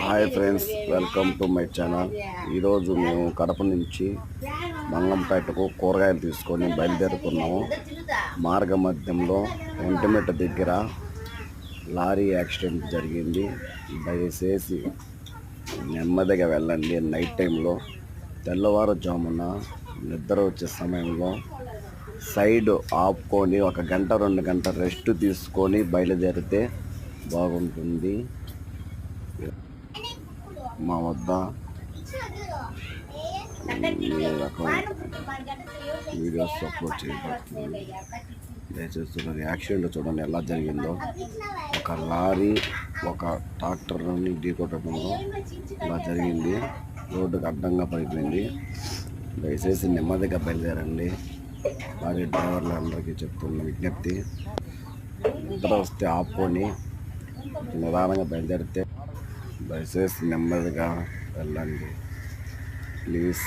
Hi friends, welcome to my channel. ఈరోజు మేము కడప నుంచి మంగంపేటకు కూరగాయలు తీసుకొని బయలుదేరుకున్నాము. మార్గ మధ్యంలో ఒంటిమిట్ట దగ్గర లారీ యాక్సిడెంట్ జరిగింది. దయచేసి నెమ్మదిగా వెళ్ళండి. నైట్ టైంలో తెల్లవారుజామున నిద్ర వచ్చే సమయంలో సైడ్ ఆపుకొని 1 గంట 2 గంటల రెస్ట్ తీసుకొని బయలుదేరితే బాగుంటుంది. మా వద్ద ఈ రకం వీడియోస్ అప్లోడ్ చేయబడుతుంది. దయచేసి చూడండి. యాక్సిడెంట్ చూడండి ఎలా జరిగిందో. ఒక లారీ ఒక ట్రాక్టర్ని ఢీకొట్టడంలో ఇలా జరిగింది. రోడ్డుకు అడ్డంగా పడిపోయింది. దయచేసి నెమ్మదిగా బయలుదేరండి. లారీ డ్రైవర్లు అందరికీ చెప్తున్న విజ్ఞప్తి, నిద్ర వస్తే ఆపుకొని నిదానంగా బయలుదేరితే దయచేసి నెమ్మదిగా వెళ్ళండి ప్లీజ్.